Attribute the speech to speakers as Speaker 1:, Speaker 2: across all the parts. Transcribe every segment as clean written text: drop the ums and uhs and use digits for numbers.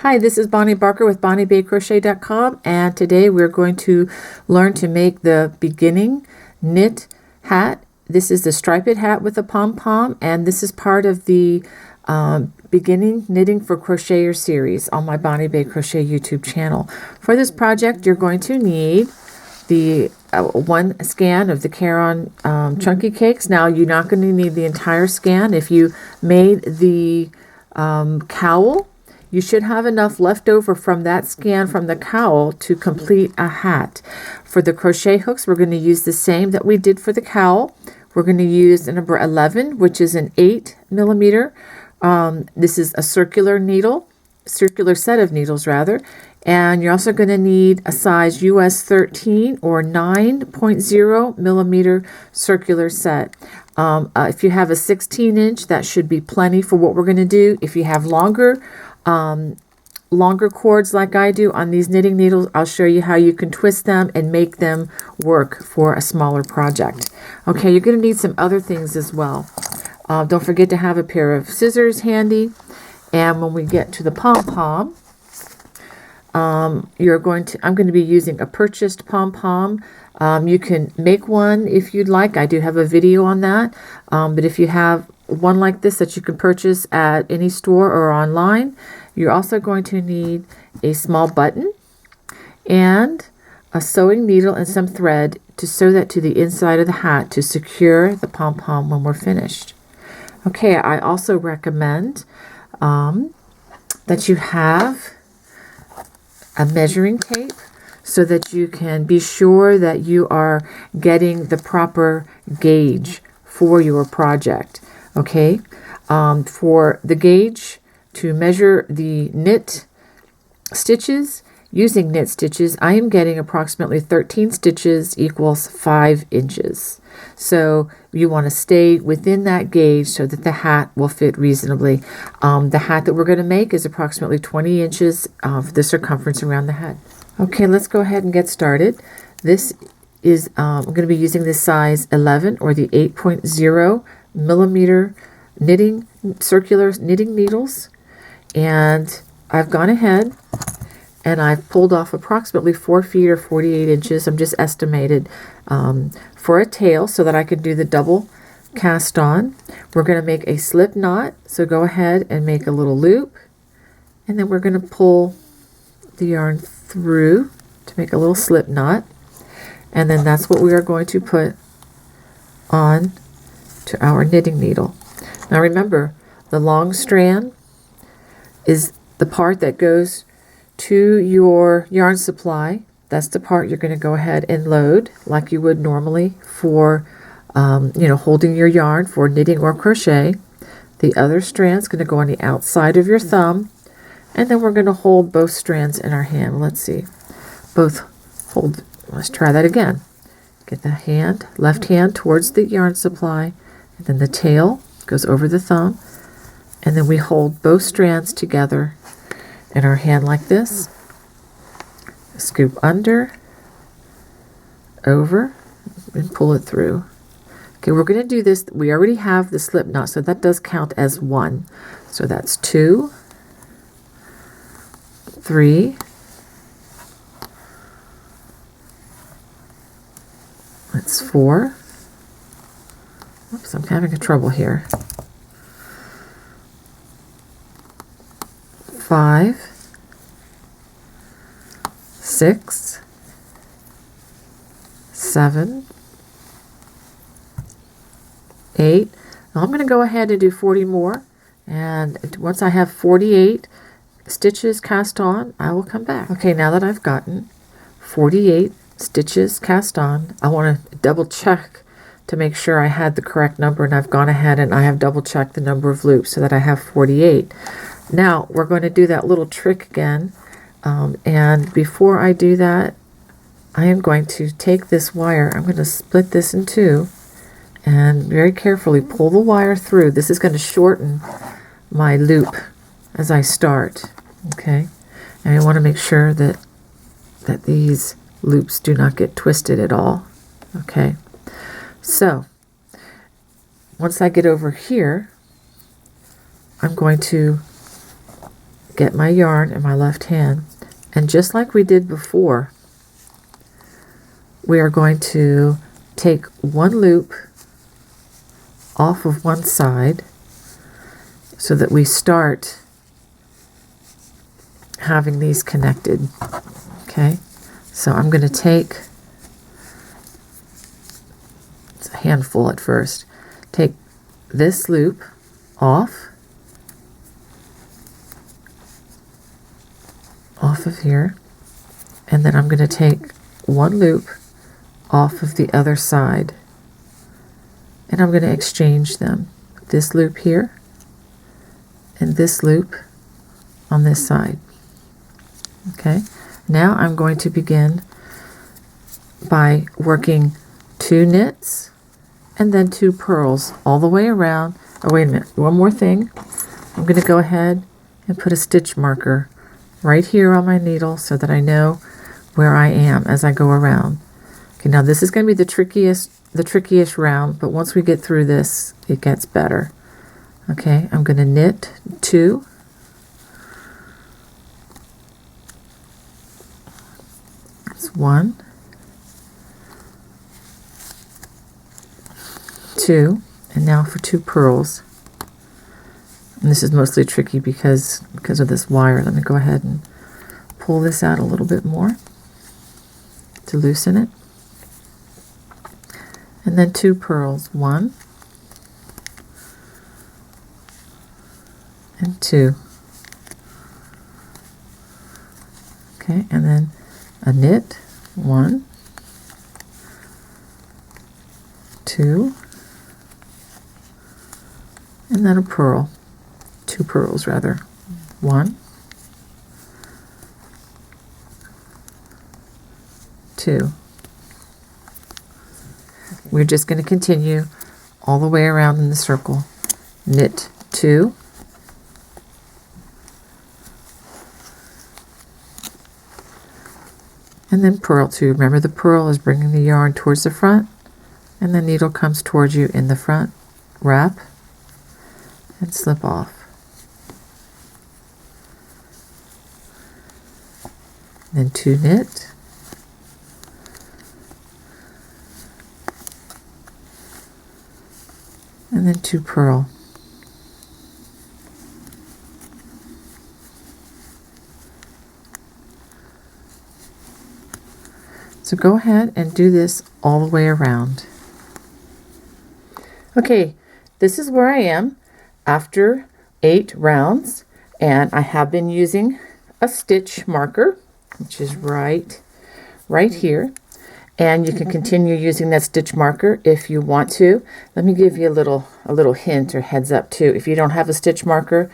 Speaker 1: Hi, this is Bonnie Barker with BonnieBayCrochet.com, and today we're going to learn to make the beginning knit hat. This is the striped hat with a pom-pom, and this is part of the beginning knitting for crocheters series on my Bonnie Bay Crochet YouTube channel. For this project, you're going to need the one scan of the Caron Chunky Cakes. Now, you're not going to need the entire scan. If you made the cowl, you should have enough left over from that scan from the cowl to complete a hat. For the crochet hooks, we're going to use the same that we did for the cowl. We're going to use the number 11, which is an 8mm. This is a circular set of needles rather. And you're also going to need a size US 13 or 9.0mm circular set. If you have a 16-inch, that should be plenty for what we're going to do. If you have longer cords like I do on these knitting needles, I'll show you how you can twist them and make them work for a smaller project. Okay, you're going to need some other things as well. Don't forget to have a pair of scissors handy. And when we get to the pom-pom, I'm going to be using a purchased pom-pom. You can make one if you'd like. I do have a video on that. But if you have one like this that you can purchase at any store or online, you're also going to need a small button and a sewing needle and some thread to sew that to the inside of the hat to secure the pom-pom when we're finished. Okay, I also recommend that you have a measuring tape so that you can be sure that you are getting the proper gauge for your project. Okay, for the gauge to measure the knit stitches, using knit stitches, I am getting approximately 13 stitches equals 5 inches. So you want to stay within that gauge so that the hat will fit reasonably. The hat that we're going to make is approximately 20 inches of the circumference around the head. Okay, let's go ahead and get started. This is, I'm going to be using the size 11 or the 8.0mm circular knitting needles. And I've gone ahead and I've pulled off approximately 4 feet or 48 inches. I'm just estimated for a tail so that I can do the double cast on. We're going to make a slip knot. So go ahead and make a little loop. And then we're going to pull the yarn through to make a little slip knot. And then that's what we are going to put on to our knitting needle. Now remember, the long strand is the part that goes to your yarn supply. That's the part you're going to go ahead and load like you would normally for holding your yarn for knitting or crochet. The other strand's going to go on the outside of your thumb, and then we're going to hold both strands in our hand. Let's see. Let's try that again. Get the left hand towards the yarn supply, and then the tail goes over the thumb, and then we hold both strands together in our hand like this. Scoop under, over, and pull it through. Okay, we're going to do this. We already have the slip knot, so that does count as 1. So that's 2, 3, that's 4. Oops, I'm having a trouble here. 5, 6, 7, 8. Now I'm going to go ahead and do 40 more. And once I have 48 stitches cast on, I will come back. Okay, now that I've gotten 48 stitches cast on, I want to double check to make sure I had the correct number, and I've gone ahead and I have double checked the number of loops so that I have 48. Now we're going to do that little trick again, and before I do that, I am going to take this wire, I'm going to split this in two and very carefully pull the wire through. This is going to shorten my loop as I start. Okay, and I want to make sure that these loops do not get twisted at all. Okay, so once I get over here, I'm going to get my yarn in my left hand, and just like we did before, we are going to take one loop off of one side so that we start having these connected. Okay, so I'm going to take, it's a handful at first, take this loop off of here, and then I'm going to take one loop off of the other side, and I'm going to exchange them. This loop here and this loop on this side. Okay, now I'm going to begin by working 2 knits and then 2 purls all the way around. Oh, wait a minute, one more thing. I'm going to go ahead and put a stitch marker right here on my needle so that I know where I am as I go around. Okay, now this is going to be the trickiest round, but once we get through this, it gets better. Okay, I'm going to knit 2, that's 1, 2, and now for 2 purls. And this is mostly tricky because of this wire. Let me go ahead and pull this out a little bit more to loosen it. And then 2 purls, 1 and 2. Okay, and then a knit, 1, 2, and then a purl. 2 purls rather. 1, 2. We're just going to continue all the way around in the circle. Knit 2, and then purl 2. Remember, the purl is bringing the yarn towards the front, and the needle comes towards you in the front. Wrap and slip off. Then 2 knit, and then 2 purl. So go ahead and do this all the way around. Okay, this is where I am after 8 rounds, and I have been using a stitch marker, which is right here, and you can continue using that stitch marker if you want to. Let me give you a little hint or heads up too. If you don't have a stitch marker,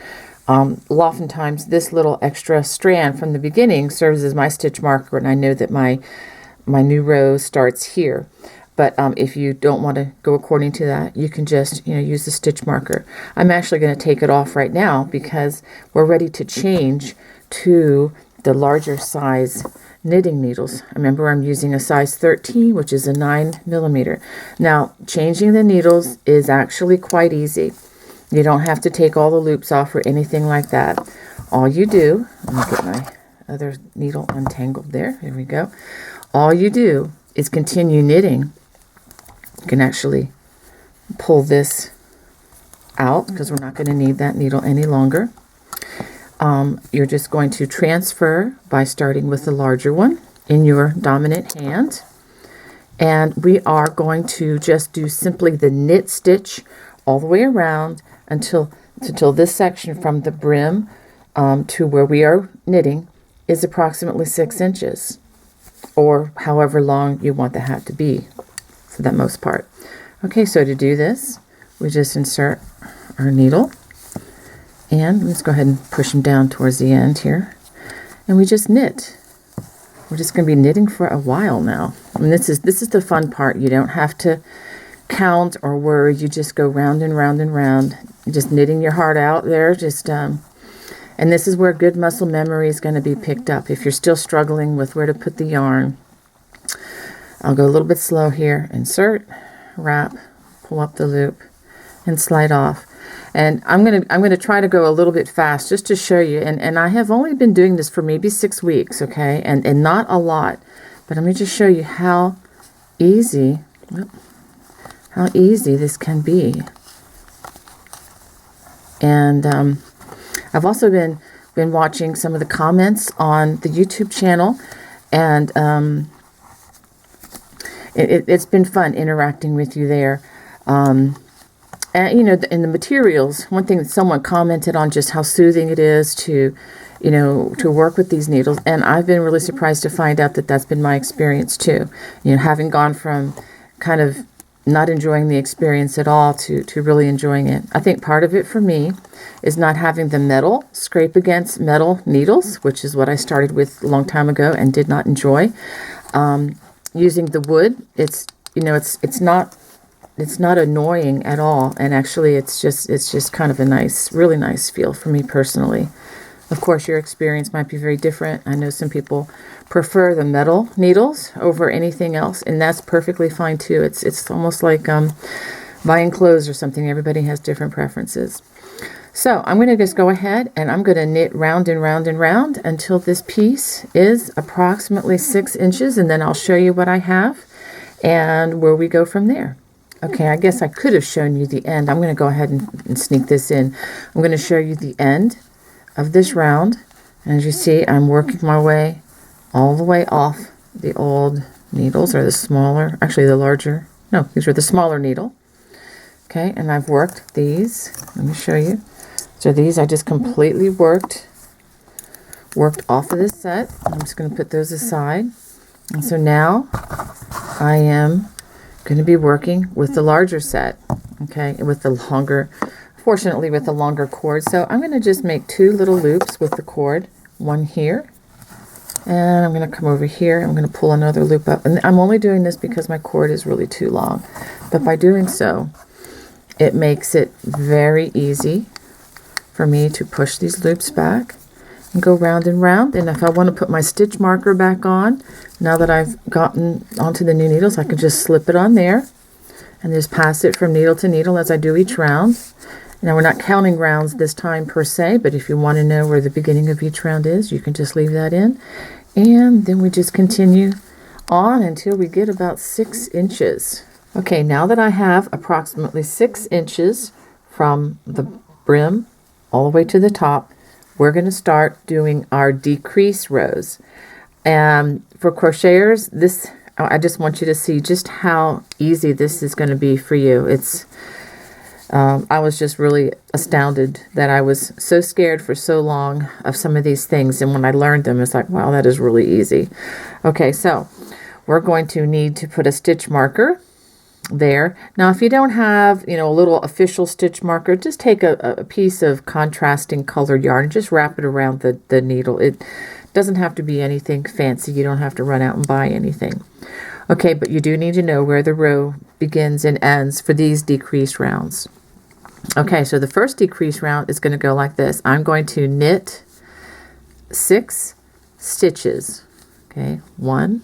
Speaker 1: oftentimes this little extra strand from the beginning serves as my stitch marker, and I know that my new row starts here. But if you don't want to go according to that, you can just use the stitch marker. I'm actually going to take it off right now because we're ready to change to the larger size knitting needles. Remember, I'm using a size 13, which is a 9mm. Now, changing the needles is actually quite easy. You don't have to take all the loops off or anything like that. All you do, let me get my other needle untangled there. Here we go. All you do is continue knitting. You can actually pull this out because we're not going to need that needle any longer. You're just going to transfer by starting with the larger one in your dominant hand, and we are going to just do simply the knit stitch all the way around until this section from the brim to where we are knitting is approximately 6 inches, or however long you want the hat to be for that most part. Okay, so to do this, we just insert our needle, and let's go ahead and push them down towards the end here, and we just knit. We're just going to be knitting for a while now. I mean, this is the fun part. You don't have to count or worry. You just go round and round and round, just knitting your heart out there. And this is where good muscle memory is going to be picked up. If you're still struggling with where to put the yarn, I'll go a little bit slow here. Insert, wrap, pull up the loop, and slide off. And I'm gonna try to go a little bit fast just to show you. And I have only been doing this for maybe 6 weeks, okay, and not a lot. But let me just show you how easy this can be. And I've also been watching some of the comments on the YouTube channel, and it's been fun interacting with you there. And you know, in the materials, one thing that someone commented on, just how soothing it is to, you know, to work with these needles. And I've been really surprised to find out that that's been my experience too. You know, having gone from kind of not enjoying the experience at all to really enjoying it. I think part of it for me is not having the metal scrape against metal needles, which is what I started with a long time ago and did not enjoy. Using the wood, it's, you know, it's not annoying at all, and actually it's just kind of a nice, really nice feel for me personally. Of course, your experience might be very different. I know some people prefer the metal needles over anything else, and that's perfectly fine too. It's almost like buying clothes or something. Everybody has different preferences. So I'm going to just go ahead and I'm going to knit round and round and round until this piece is approximately 6 inches, and then I'll show you what I have and where we go from there. Okay, I guess I could have shown you the end. I'm going to go ahead and sneak this in. I'm going to show you the end of this round. And as you see, I'm working my way all the way off the old needles, or the smaller, actually the larger, no, these are the smaller needle. Okay, and I've worked these. Let me show you. So these I just completely worked off of this set. I'm just going to put those aside. And so now I am going to be working with the larger set, okay, with the longer, fortunately with the longer cord. So I'm going to just make 2 little loops with the cord, one here, and I'm going to come over here. I'm going to pull another loop up, and I'm only doing this because my cord is really too long, but by doing so, it makes it very easy for me to push these loops back and go round and round. And if I want to put my stitch marker back on, now that I've gotten onto the new needles, I can just slip it on there and just pass it from needle to needle as I do each round. Now we're not counting rounds this time per se, but if you want to know where the beginning of each round is, you can just leave that in. And then we just continue on until we get about 6 inches. Okay, now that I have approximately 6 inches from the brim all the way to the top, we're going to start doing our decrease rows. And for crocheters, this, I just want you to see just how easy this is going to be for you. It's I was just really astounded that I was so scared for so long of some of these things, and when I learned them, it's like, wow, that is really easy. Okay, so we're going to need to put a stitch marker there. Now, if you don't have, you know, a little official stitch marker, just take a piece of contrasting colored yarn and just wrap it around the needle. It doesn't have to be anything fancy. You don't have to run out and buy anything. Okay, but you do need to know where the row begins and ends for these decrease rounds. Okay, so the first decrease round is going to go like this. I'm going to knit 6 stitches. Okay, 1,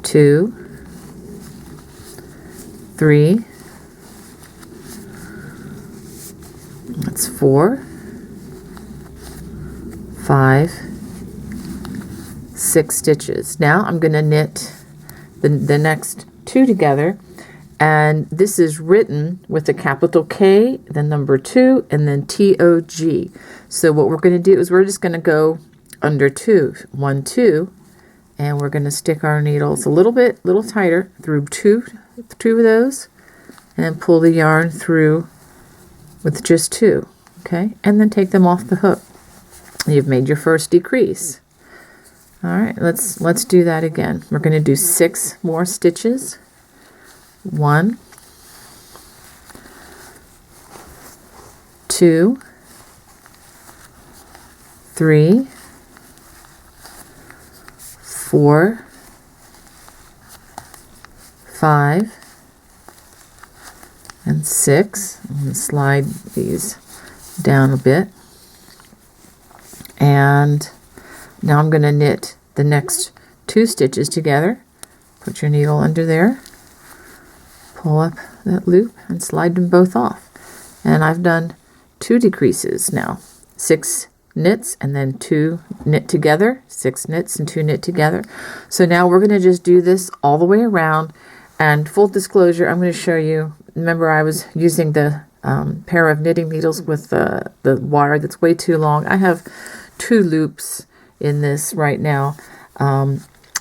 Speaker 1: 2, 3, that's 4, 5, 6 stitches. Now I'm going to knit the next 2 together, and this is written with a capital K, the number 2, and then TOG. So what we're going to do is we're just going to go under 2, 1, 2, and we're going to stick our needles a little tighter through two of those, and pull the yarn through with just 2, okay, and then take them off the hook. You've made your first decrease. All right, let's do that again. We're going to do 6 more stitches. 1, 2, 3, 4, 5, and 6. I'm going to slide these down a bit. And now I'm going to knit the next 2 stitches together. Put your needle under there. pull up that loop and slide them both off. And I've done 2 decreases now. 6 knits and then 2 knit together, 6 knits and 2 knit together. So now we're going to just do this all the way around. And full disclosure, I'm going to show you, remember I was using the pair of knitting needles with the wire that's way too long. I have 2 loops in this right now.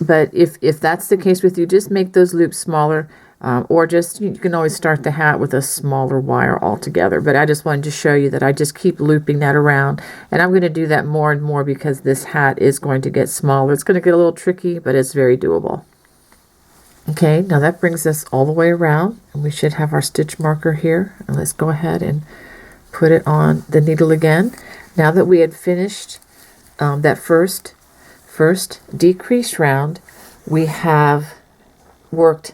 Speaker 1: But if that's the case with you, just make those loops smaller. Or just, you can always start the hat with a smaller wire altogether. But I just wanted to show you that I just keep looping that around. And I'm going to do that more and more because this hat is going to get smaller. It's going to get a little tricky, but it's very doable. Okay, now that brings us all the way around. And we should have our stitch marker here. And let's go ahead and put it on the needle again. Now that we had finished that first decrease round, we have worked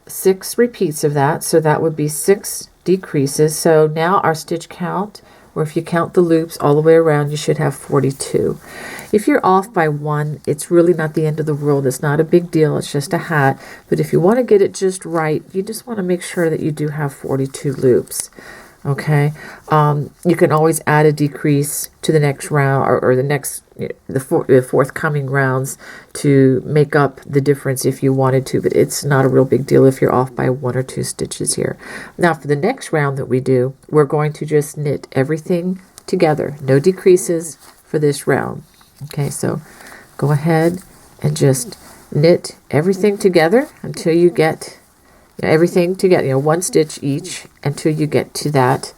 Speaker 1: 6 repeats of that, so that would be 6 decreases. So now our stitch count, or if you count the loops all the way around, you should have 42. If you're off by 1, it's really not the end of the world. It's not a big deal. It's just a hat. But if you want to get it just right, you just want to make sure that you do have 42 loops. Okay, you can always add a decrease to the next round or the forthcoming rounds to make up the difference if you wanted to, but it's not a real big deal if you're off by 1 or 2 stitches here. Now for the next round that we do, we're going to just knit everything together, no decreases for this round. Okay, so go ahead and just knit everything together until you get everything together, 1 stitch each until you get to that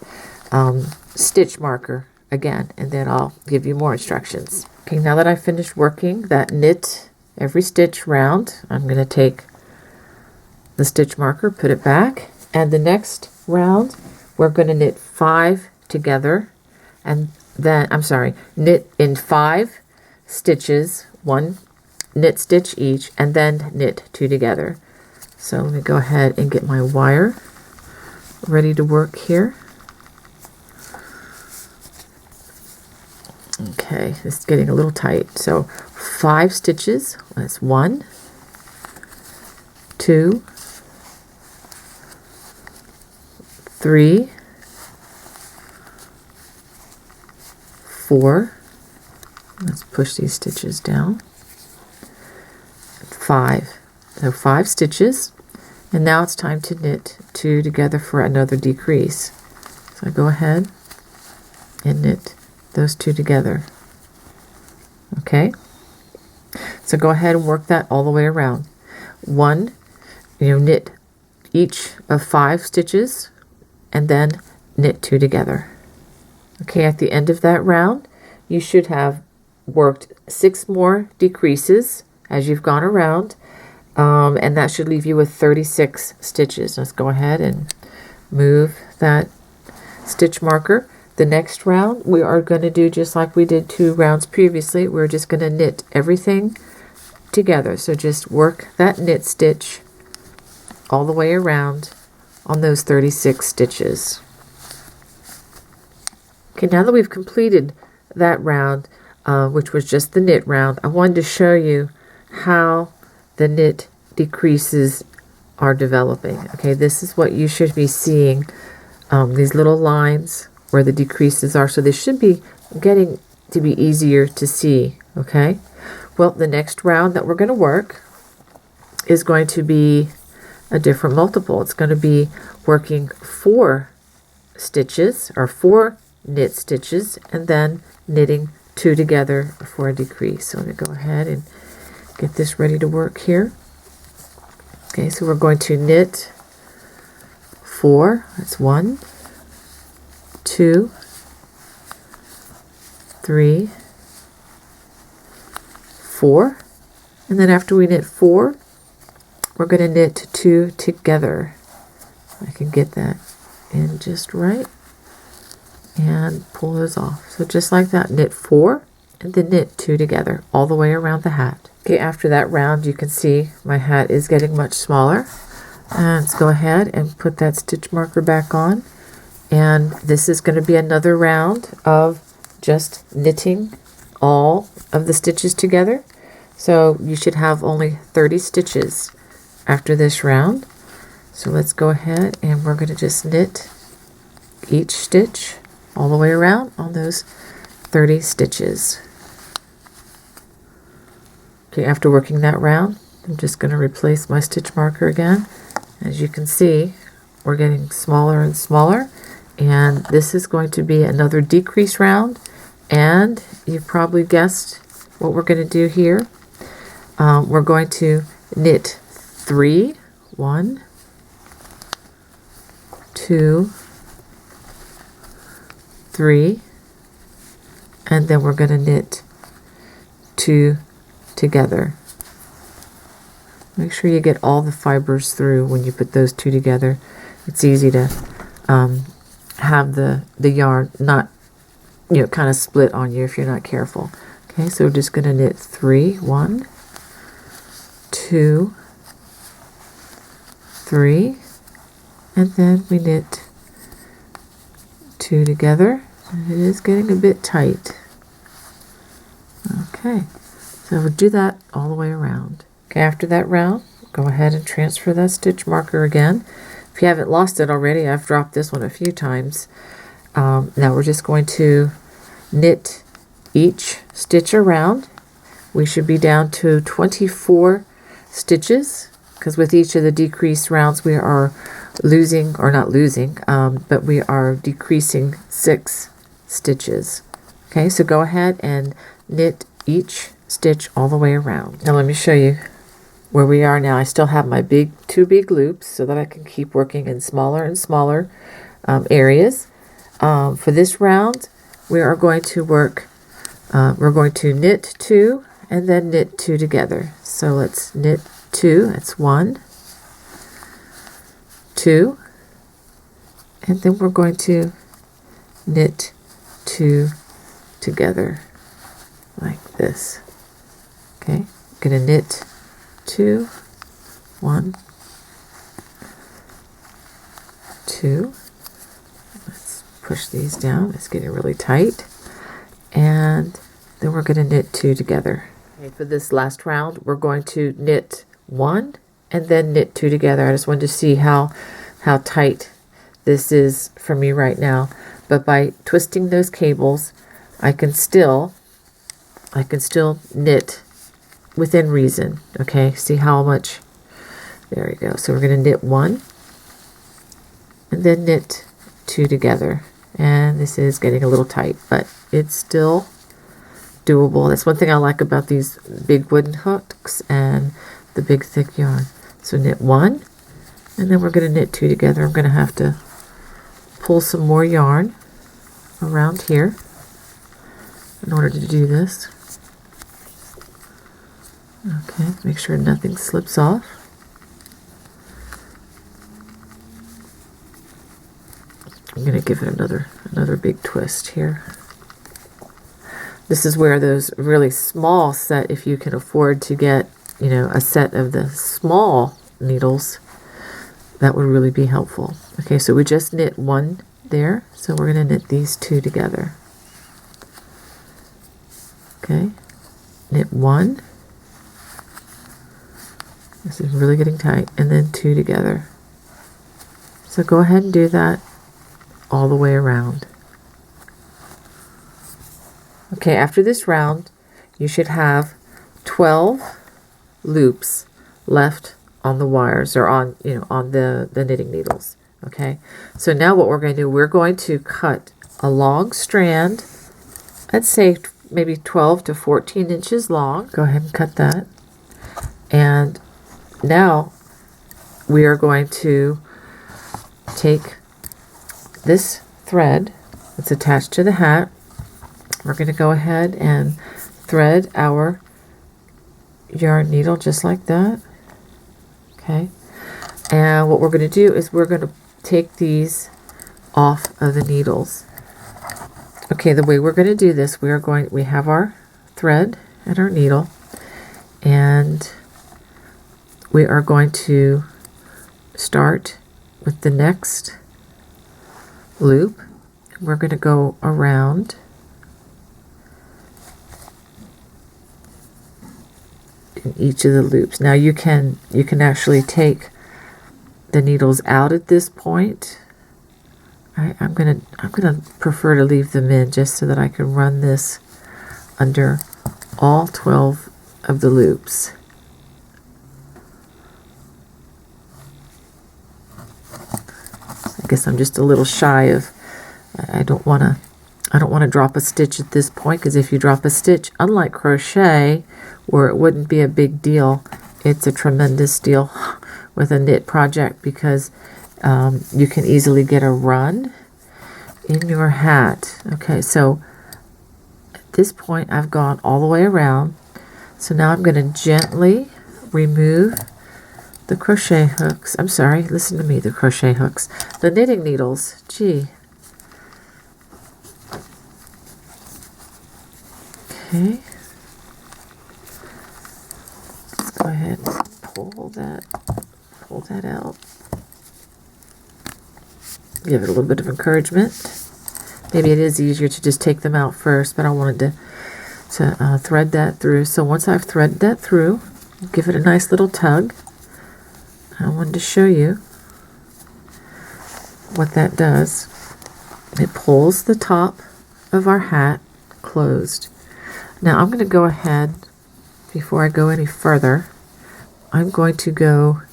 Speaker 1: stitch marker again, and then I'll give you more instructions. Okay, now that I've finished working that knit every stitch round, I'm going to take the stitch marker, put it back, and the next round we're going to knit 5 together, and then, knit in 5 stitches, 1 knit stitch each, and then knit 2 together. So let me go ahead and get my wire ready to work here. Okay, it's getting a little tight. So 5 stitches. That's 1, 2, 3, 4. Let's push these stitches down. 5. So 5 stitches, and now it's time to knit 2 together for another decrease. So I go ahead and knit those 2 together. Okay, so go ahead and work that all the way around. 1, knit each of 5 stitches, and then knit 2 together. Okay, at the end of that round, you should have worked 6 more decreases as you've gone around. And that should leave you with 36 stitches. Let's go ahead and move that stitch marker. The next round we are going to do just like we did 2 rounds previously. We're just going to knit everything together. So just work that knit stitch all the way around on those 36 stitches. Okay, now that we've completed that round, which was just the knit round, I wanted to show you how the knit decreases are developing. Okay, this is what you should be seeing, these little lines where the decreases are. So they should be getting to be easier to see. Okay, well, the next round that we're going to work is going to be a different multiple. It's going to be working 4 stitches or 4 knit stitches and then knitting 2 together for a decrease. So I'm going to go ahead and get this ready to work here. Okay, so we're going to knit 4. That's 1, 2, 3, 4. And then after we knit 4, we're going to knit 2 together. I can get that in just right and pull those off. So just like that, knit 4 and then knit 2 together all the way around the hat. Okay, after that round, you can see my hat is getting much smaller. And let's go ahead and put that stitch marker back on. And this is going to be another round of just knitting all of the stitches together. So you should have only 30 stitches after this round. So let's go ahead and we're going to just knit each stitch all the way around on those 30 stitches. Okay, after working that round, I'm just going to replace my stitch marker again. As you can see, we're getting smaller and smaller, and this is going to be another decrease round. And you've probably guessed what we're going to do here. We're going to knit 3, 1, 2, 3, and then we're going to knit 2 together. Make sure you get all the fibers through when you put those two together. It's easy to have the yarn not, kind of split on you if you're not careful. Okay, so we're just going to knit 3, 1, 2, 3, and then we knit 2 together. And it is getting a bit tight. Okay, so we'll do that all the way around. Okay, after that round, go ahead and transfer that stitch marker again. If you haven't lost it already, I've dropped this one a few times. Now we're just going to knit each stitch around. We should be down to 24 stitches, because with each of the decreased rounds we are losing, or not losing, but we are decreasing 6 stitches. Okay, so go ahead and knit each stitch all the way around. Now let me show you where we are now. I still have my two big loops so that I can keep working in smaller and smaller areas. For this round, we are going to work, we're going to knit 2 and then knit 2 together. So let's knit 2, that's 1, 2, and then we're going to knit 2 together like this. Okay, I'm going to knit 2, 1, 2. Let's push these down. It's getting really tight. And then we're going to knit 2 together. Okay, for this last round, we're going to knit 1 and then knit 2 together. I just wanted to see how tight this is for me right now. But by twisting those cables, I can still knit within reason. Okay, see how much? There we go. So we're going to knit 1 and then knit 2 together. And this is getting a little tight, but it's still doable. That's one thing I like about these big wooden hooks and the big thick yarn. So knit 1 and then we're going to knit 2 together. I'm going to have to pull some more yarn around here in order to do this. Okay, make sure nothing slips off. I'm going to give it another big twist here. This is where those really small set, if you can afford to get, a set of the small needles, that would really be helpful. Okay, so we just knit 1 there, so we're going to knit these 2 together. Okay, knit 1. This is really getting tight, and then 2 together. So go ahead and do that all the way around. Okay, after this round, you should have 12 loops left on the wires, or on the knitting needles. Okay, so now what we're going to do, we're going to cut a long strand, let's say maybe 12 to 14 inches long. Go ahead and cut that. And now we are going to take this thread that's attached to the hat. We're going to go ahead and thread our yarn needle just like that. Okay, and what we're going to do is we're going to take these off of the needles. Okay, the way we're going to do this, we have our thread and our needle, and we are going to start with the next loop. We're going to go around in each of the loops. Now you can actually take the needles out at this point. I'm gonna prefer to leave them in just so that I can run this under all 12 of the loops. I guess I'm just a little shy of, I don't want to drop a stitch at this point, because if you drop a stitch, unlike crochet, where it wouldn't be a big deal, it's a tremendous deal with a knit project, because you can easily get a run in your hat. Okay, so at this point I've gone all the way around. So now I'm going to gently remove the crochet hooks. I'm sorry, listen to me, the crochet hooks. The knitting needles, gee. Okay. Let's go ahead and pull that out. Give it a little bit of encouragement. Maybe it is easier to just take them out first, but I wanted to thread that through. So once I've threaded that through, give it a nice little tug. I wanted to show you what that does. It pulls the top of our hat closed. Now I'm going to go ahead, before I go any further, I'm going to go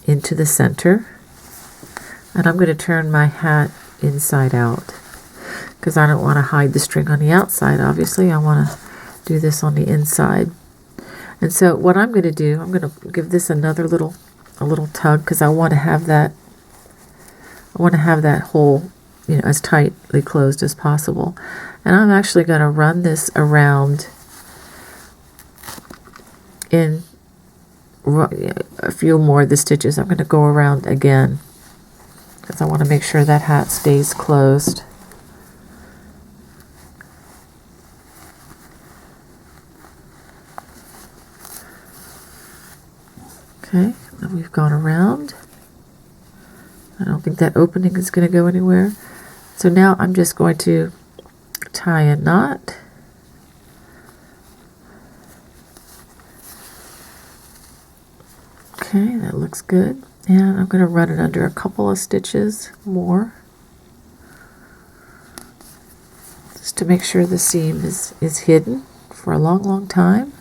Speaker 1: into the center, and I'm going to turn my hat inside out, because I don't want to hide the string on the outside. Obviously I want to do this on the inside. And so what I'm going to do, I'm going to give this a little tug, because I want to have that hole, as tightly closed as possible. And I'm actually going to run this around in a few more of the stitches. I'm going to go around again, because I want to make sure that hat stays closed. Okay, then we've gone around. I don't think that opening is going to go anywhere. So now I'm just going to tie a knot. Okay, that looks good. And I'm going to run it under a couple of stitches more, just to make sure the seam is hidden for a long time.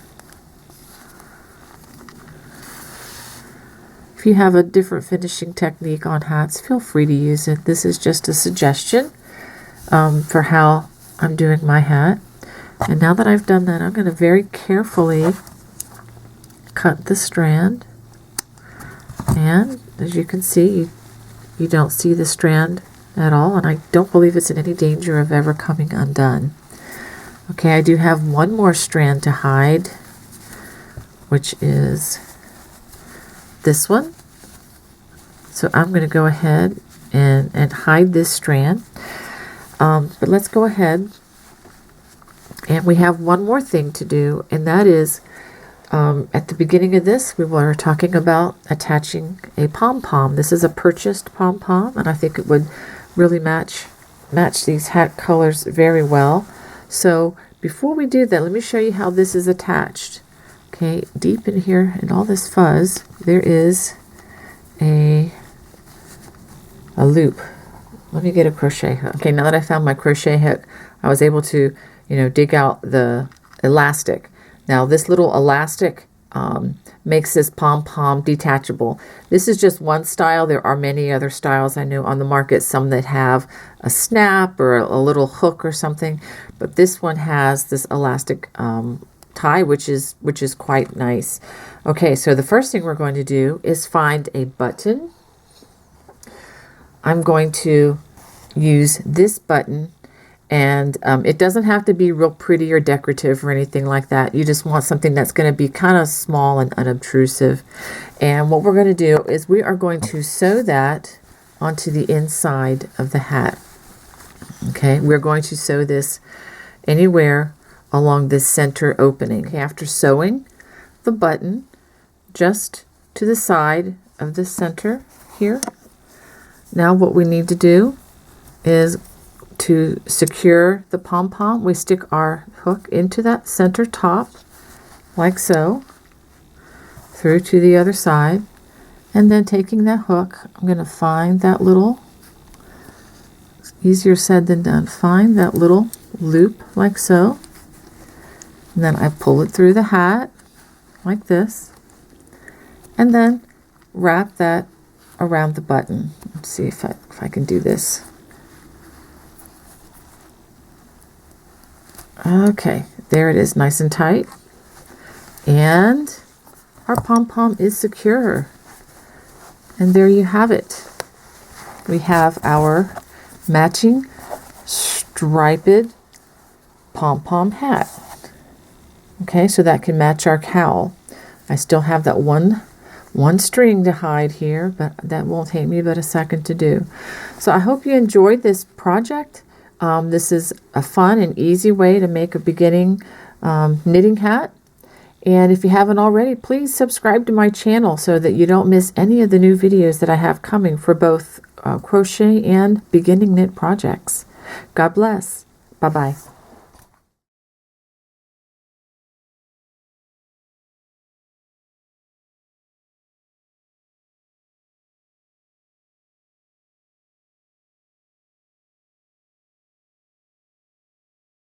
Speaker 1: If you have a different finishing technique on hats, feel free to use it. This is just a suggestion for how I'm doing my hat. And now that I've done that, I'm going to very carefully cut the strand. And as you can see, you don't see the strand at all, and I don't believe it's in any danger of ever coming undone. Okay, I do have one more strand to hide, which is this one. So I'm going to go ahead and hide this strand. But let's go ahead, and we have one more thing to do, and that is at the beginning of this, we were talking about attaching a pom-pom. This is a purchased pom-pom, and I think it would really match these hat colors very well. So before we do that, let me show you how this is attached. Okay, deep in here in all this fuzz, there is a loop. Let me get a crochet hook. Okay, now that I found my crochet hook, I was able to, dig out the elastic. Now this little elastic makes this pom-pom detachable. This is just one style. There are many other styles I know on the market, some that have a snap or a little hook or something, but this one has this elastic tie, which is quite nice. Okay, so the first thing we're going to do is find a button. I'm going to use this button, and it doesn't have to be real pretty or decorative or anything like that. You just want something that's going to be kind of small and unobtrusive. And what we're going to do is we are going to sew that onto the inside of the hat. Okay, we're going to sew this anywhere along this center opening. Okay, after sewing the button just to the side of the center here, now what we need to do is to secure the pom-pom. We stick our hook into that center top like so, through to the other side, And then taking that hook, I'm going to find that little, easier said than done, find that little loop like so. And then I pull it through the hat like this. And then wrap that around the button. Let's see if I can do this. Okay, there it is, nice and tight. And our pom-pom is secure. And there you have it. We have our matching striped pom-pom hat. Okay, so that can match our cowl. I still have that one string to hide here, but that won't take me but a second to do. So I hope you enjoyed this project. This is a fun and easy way to make a beginning knitting hat. And if you haven't already, please subscribe to my channel so that you don't miss any of the new videos that I have coming for both crochet and beginning knit projects. God bless. Bye-bye.